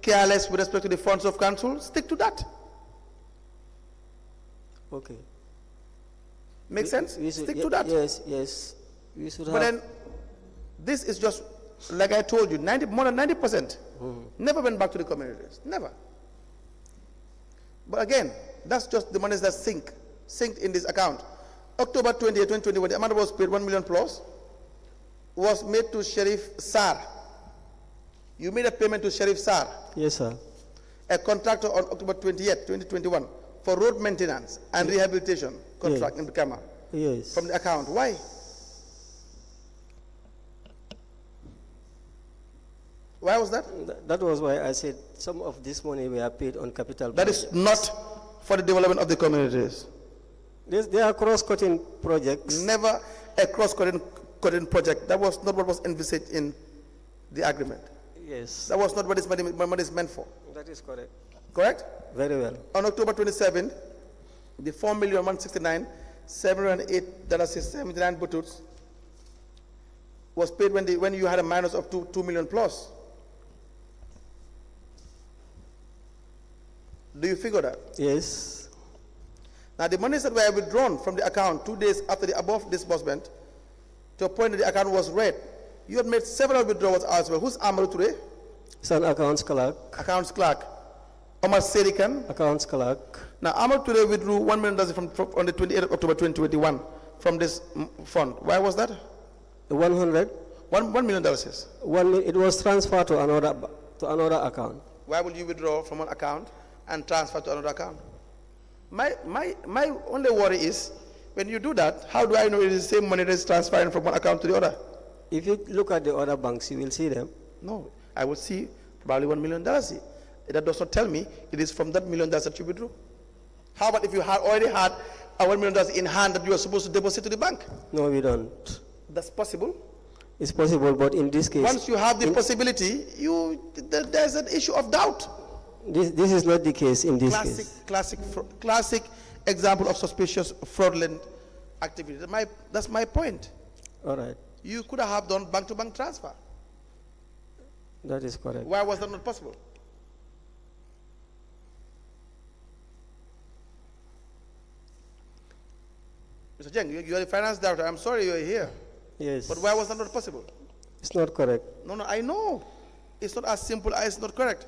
careless with respect to the funds of council. Stick to that. Okay. Make sense? We should- Stick ye- to that. Yes. We should But have. then, this is just, like I told you, more than 90% never went back to the communities. Never. But again, that's just the monies that synced in this account. October 20, 2021, the amount was paid 1 million plus, was made to Sheriff Sar. You made a payment to Sheriff Sar, Yes, sir. a contractor on October 28, 2021, for road maintenance and rehabilitation contract in Bukama Yes. from the account. Why? Why was that? That was why I said some of this money we are paid on capital. That is not for the development of the communities. They are cross-cutting projects. Never a cross-cutting project. That was not what was envisaged in the agreement. Yes. That was not what this money is meant for. That is correct. Correct? Very well. On October 27, the $4,169,708.79 bututs was paid when you had a minus of 2 million plus. Do you figure that? Yes. Now the monies that were withdrawn from the account 2 days after the above disbursement, to a point that the account was red, you had made several withdrawals as well. Who's Amaru today? Son accounts clerk. Accounts clerk. Omar Serikan. Accounts clerk. Now Amaru today withdrew $1 million from on the 28th of October 2021 from this fund. Why was that? 100. $1 million. It was transferred to another account. Why would you withdraw from one account and transfer to another account? My only worry is, when you do that, how do I know it is the same money that is transferring from one account to the other? If you look at the other banks, you will see them. No, I will see probably $1 million. That does not tell me it is from that $1 million that you withdrew. How about if you had already had a $1 million in hand that you are supposed to deposit to the bank? No, we don't. That's possible. It's possible, but in this case... Once you have the possibility, there's an issue of doubt. This is not the case in this case. Classic example of suspicious fraudulent activity. That's my point. All right. You could have done bank-to-bank transfer. That is correct. Why was that not possible? Mr. Jeng, you are the finance director. I'm sorry you are here. Yes. But why was that not possible? It's not correct. No, I know. It's not as simple as it's not correct.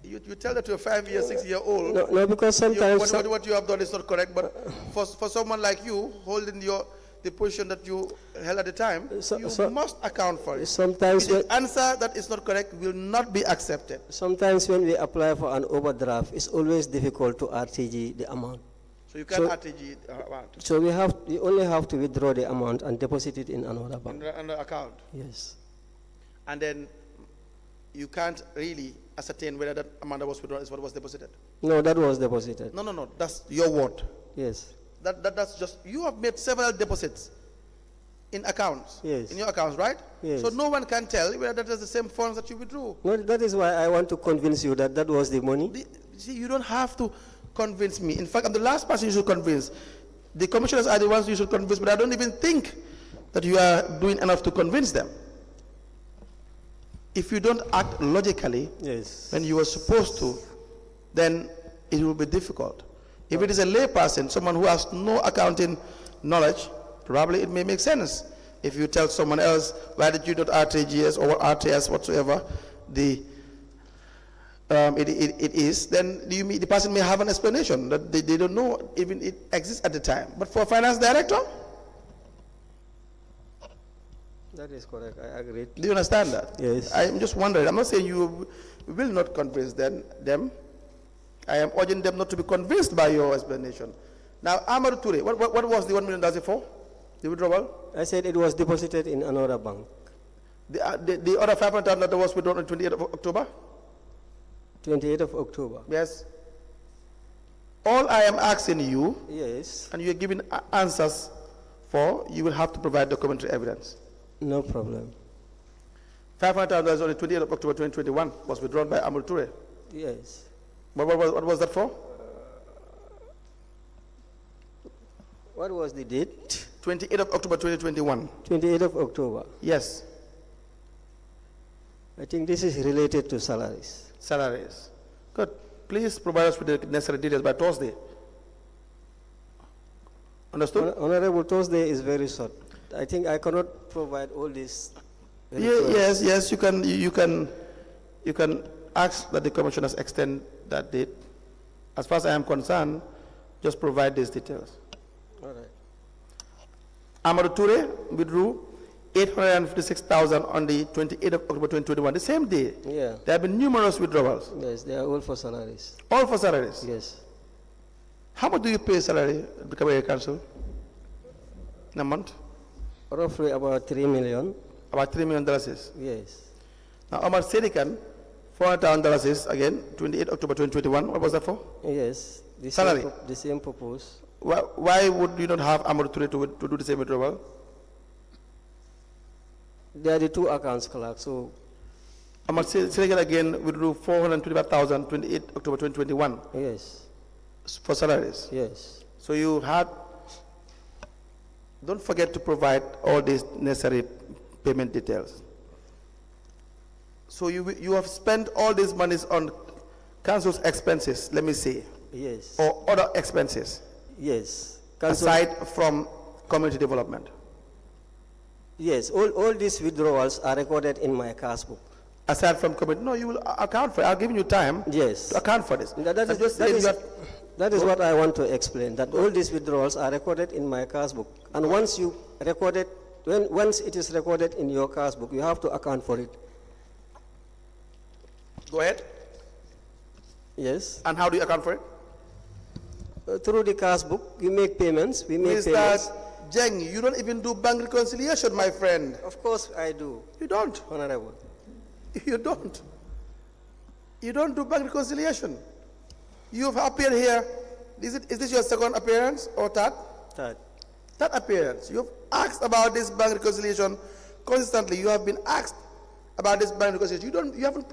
You tell that to a 5-year, 6-year-old. No, because sometimes... What you have done is not correct, but for someone like you, holding the position that you held at the time, you must account for it. Sometimes the answer that is not correct will not be accepted. Sometimes when we apply for an overdraft, it's always difficult to RTG the amount. So you can't RTG the amount? So we only have to withdraw the amount and deposit it in another bank. In the account? Yes. And then you can't really ascertain whether that amount that was withdrawn is what was deposited? No, that was deposited. No, that's your word. Yes. That's just, you have made several deposits in accounts. Yes. In your accounts, right? Yes. So no one can tell whether that is the same funds that you withdrew. No, that is why I want to convince you that that was the money. See, you don't have to convince me. In fact, I'm the last person you should convince. The commissioners are the ones you should convince, but I don't even think that you are doing enough to convince them. If you don't act logically when you are supposed to, then it will be difficult. If it is a lay person, someone who has no accounting knowledge, probably it may make sense. If you tell someone else, why did you not RTGS or RTS whatsoever, it is, then the person may have an explanation that they don't know even it exists at the time. But for a finance director, that is correct. I agree. Do you understand that? Yes. I'm just wondering. I'm not saying you will not convince them. I am urging them not to be convinced by your explanation. Now, Amadou Touré, what was the $1 million for? The withdrawal? I said it was deposited in another bank. The other 500,000 that was withdrawn on 28th of October? 28th of October. Yes. All I am asking you, and you're giving answers for, you will have to provide documentary evidence. No problem. 500,000 on the 28th of October 2021 was withdrawn by Amadou Touré. Yes. What was that for? What was the date? 28th of October 2021. 28th of October. Yes. I think this is related to salaries. Salaries. Good. Please provide us with the necessary details by Thursday. Understood? Honorable, Thursday is very short. I think I cannot provide all this. Yes. You can ask that the commissioners extend that date. As far as I am concerned, just provide these details. All right. Amadou Touré withdrew 856,000 on the 28th of October 2021, the same day. Yeah. There have been numerous withdrawals. Yes, they are all for salaries. All for salaries? Yes. How much do you pay salary at the Gambia Council in a month? Roughly about $3 million. About $3 million? Yes. Now, Omar Sedikan, $400,000 again, 28 October 2021. What was that for? Yes. Salary? The same purpose. Why would you not have Amadou Touré to do the same withdrawal? There are the two accounts, clerk, so... Omar Sedikan again withdrew 425,000, 28 October 2021. Yes. For salaries? Yes. So you had... Don't forget to provide all these necessary payment details. So you have spent all these monies on council's expenses, let me say. Yes. Or other expenses. Yes. Aside from community development. Yes, all these withdrawals are recorded in my cash book. Aside from community, no, you will account for it. I've given you time to account for this. That is what I want to explain, that all these withdrawals are recorded in my cash book. And once you record it, once it is recorded in your cash book, you have to account for it. Go ahead. Yes. And how do you account for it? Through the cash book, you make payments, we make payments. Mr. Jeng, you don't even do bank reconciliation, my friend. Of course I do. You don't? Honorable. You don't. You don't do bank reconciliation. You've appeared here. Is this your second appearance or third? Third. Third appearance. You've asked about this bank reconciliation consistently you have been asked about this bank negotiation. You haven't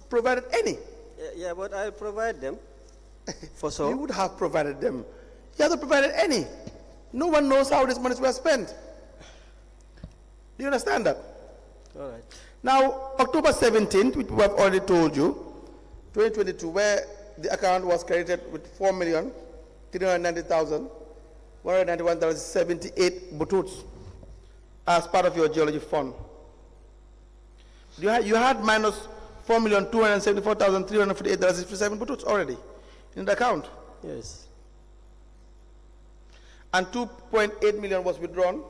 provided any. Yeah, but I'll provide them. For so. You would have provided them. You haven't provided any. No one knows how these monies were spent. Do you understand that? All right. Now, October 17th, which we have already told you, 2022, where the account was credited with 4,390,191.78 bututs as part of your geology fund. You had minus 4,274,348.57 bututs already in the account. Yes. And 2.8 million was withdrawn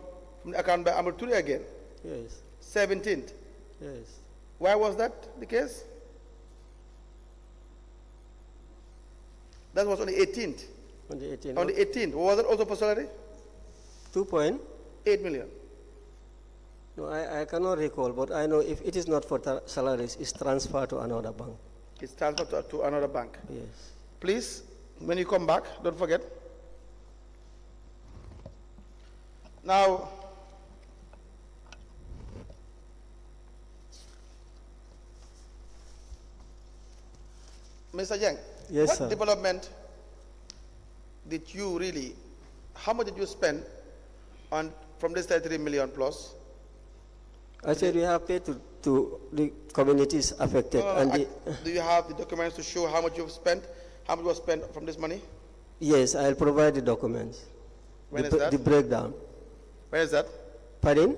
from the account by Amaturi again. Yes. 17th. Yes. Why was that the case? That was on the 18th. On the 18th. On the 18th. Was that also for salary? 2.8 million. No, I cannot recall, but I know if it is not for salaries, it's transferred to another bank. It's transferred to another bank. Yes. Please, when you come back, don't forget. Now, Mr. Jeng, yes, what sir. development did you really, how much did you spend on from this 33 million plus? I said we have paid to the communities affected. Do you have the documents to show how much you've spent, how much was spent from this money? Yes, I'll provide the documents. When is that? The breakdown. When is that? Pardon?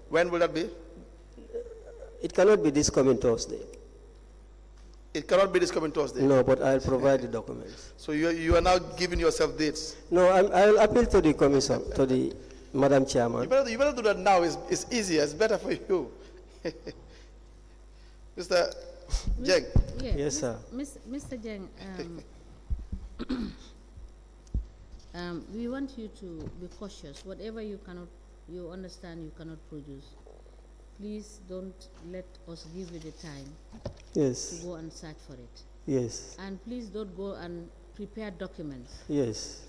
When will that be? It cannot be this coming Thursday. It cannot be this coming Thursday. No, but I'll provide the documents. So you are now giving yourself dates. No, I'll appeal to the commission, to the Madam Chairman. You better do that now. It's easier. It's better for you. Mr. Jeng. Yeah, Yes, sir. Mr. Jeng, we want you to be cautious. Whatever you understand you cannot produce, please don't let us give you the time Yes. to go and search for it. Yes. And please don't go and prepare documents Yes.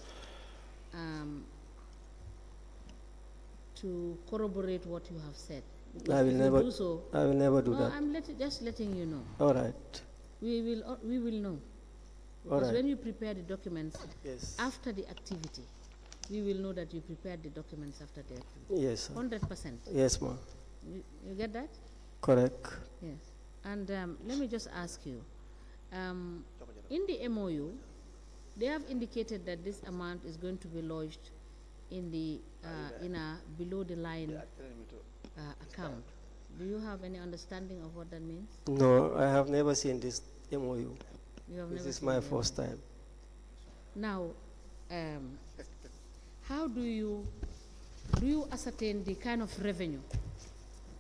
to corroborate what you have said. I will If you never do so. I will never do No, that. I'm just letting you know. All right. We will know. All Because right. when you prepare the documents Yes. after the activity, we will know that you prepared the documents after the activity. Yes, sir. 100%. Yes, ma'am. You get that? Correct. Yes. And let me just ask you, in the MOU, they have indicated that this amount is going to be lodged in the in a below the line account. Do you have any understanding of what that means? No, I have never seen this MOU. You have This never is seen my the first time. Now, how do you ascertain the kind of revenue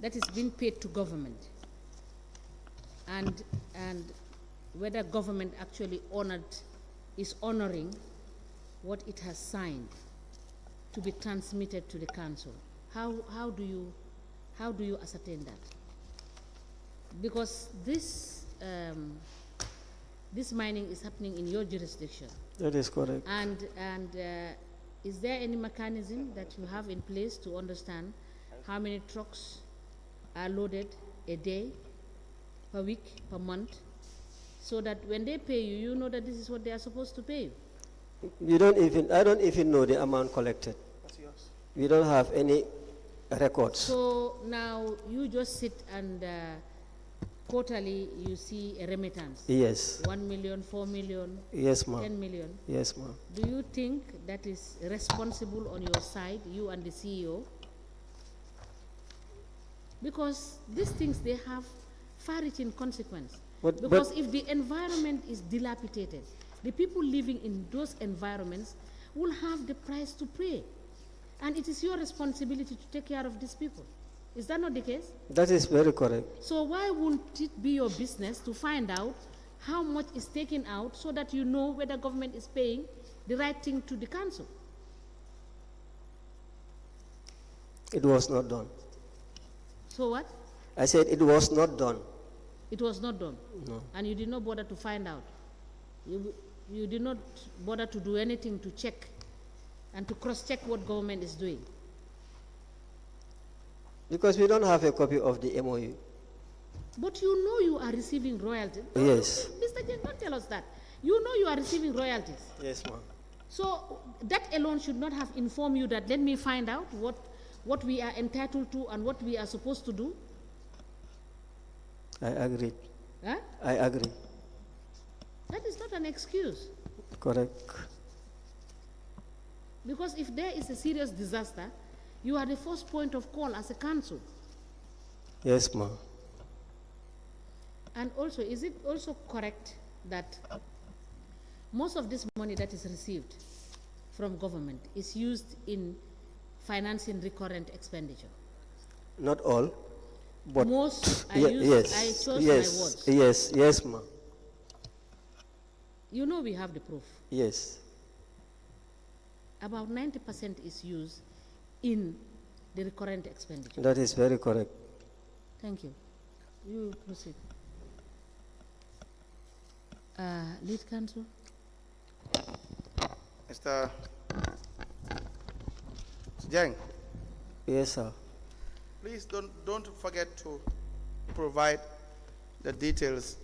that is being paid to government, and whether government actually is honoring what it has signed to be transmitted to the council? How do you ascertain that? Because this mining is happening in your jurisdiction. That is correct. And is there any mechanism that you have in place to understand how many trucks are loaded a day, per week, per month, so that when they pay you, you know that this is what they are supposed to pay you? I don't even know the amount collected. That's yours. We don't have any records. So now you just sit and quarterly you see a remittance. Yes. 1 million, 4 million, Yes, ma'am. 10 million. Yes, ma'am. Do you think that is responsible on your side, you and the CEO? Because these things, they have far-reaching consequence. Because if the environment is dilapidated, the people living in those environments will have the price to pay. And it is your responsibility to take care of these people. Is that not the case? That is very correct. So why wouldn't it be your business to find out how much is taken out so that you know whether government is paying the right thing to the council? It was not done. So what? I said it was not done. It was not done. No. And you did not bother to find out. You did not bother to do anything to check and to cross-check what government is doing. Because we don't have a copy of the MOU. But you know you are receiving royalties. Yes. Mr. Jeng, don't tell us that. You know you are receiving royalties. Yes, ma'am. So that alone should not have informed you that let me find out what we are entitled to and what we are supposed to do. I agree. Huh? I agree. That is not an excuse. Correct. Because if there is a serious disaster, you are the first point of call as a council. Yes, ma'am. And also, is it also correct that most of this money that is received from government is used in financing recurrent expenditure? Not all, but most. I chose my words. Yes, ma'am. You know we have the proof. Yes. About 90% is used in the recurrent expenditure. That is very correct. Thank you. You proceed. Lead counsel. Mr. Jeng, Yes, sir. please don't forget to provide the details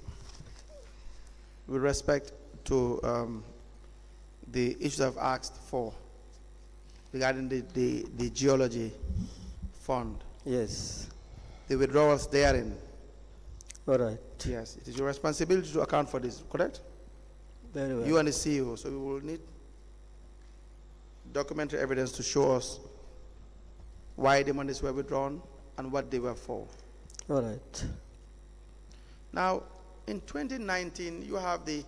with respect to the issues I've asked for regarding the geology fund, Yes. the withdrawals therein. All right. Yes, it is your responsibility to account for this, correct? Very well. You and the CEO, so we will need documentary evidence to show us why the monies were withdrawn and what they were for. All right. Now, in 2019, you have the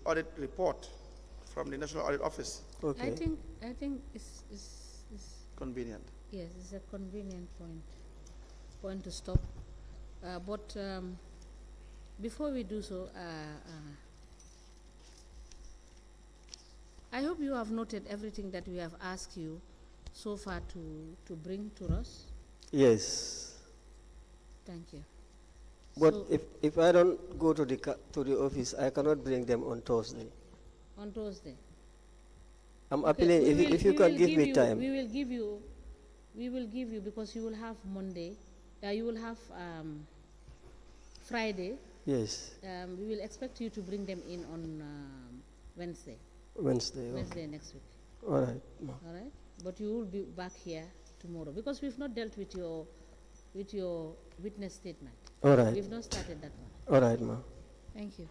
audit report from the National Audit Office. Okay. I think it's Convenient. yes, it's a convenient point to stop. But before we do so, I hope you have noted everything that we have asked you so far to bring to us. Yes. Thank you. But So, if I don't go to the office, I cannot bring them on Thursday. on Thursday. I'm Okay, appealing we will- if you we can will give me you- time. We will give you because you will have Monday. You will have Friday. Yes. We will expect you to bring them in on Wednesday. Wednesday. Okay. Wednesday next week. All right, ma'am. All right. But you will be back here tomorrow because we've not dealt with your witness statement. All right. We've not started that one. All right, ma'am. Thank you.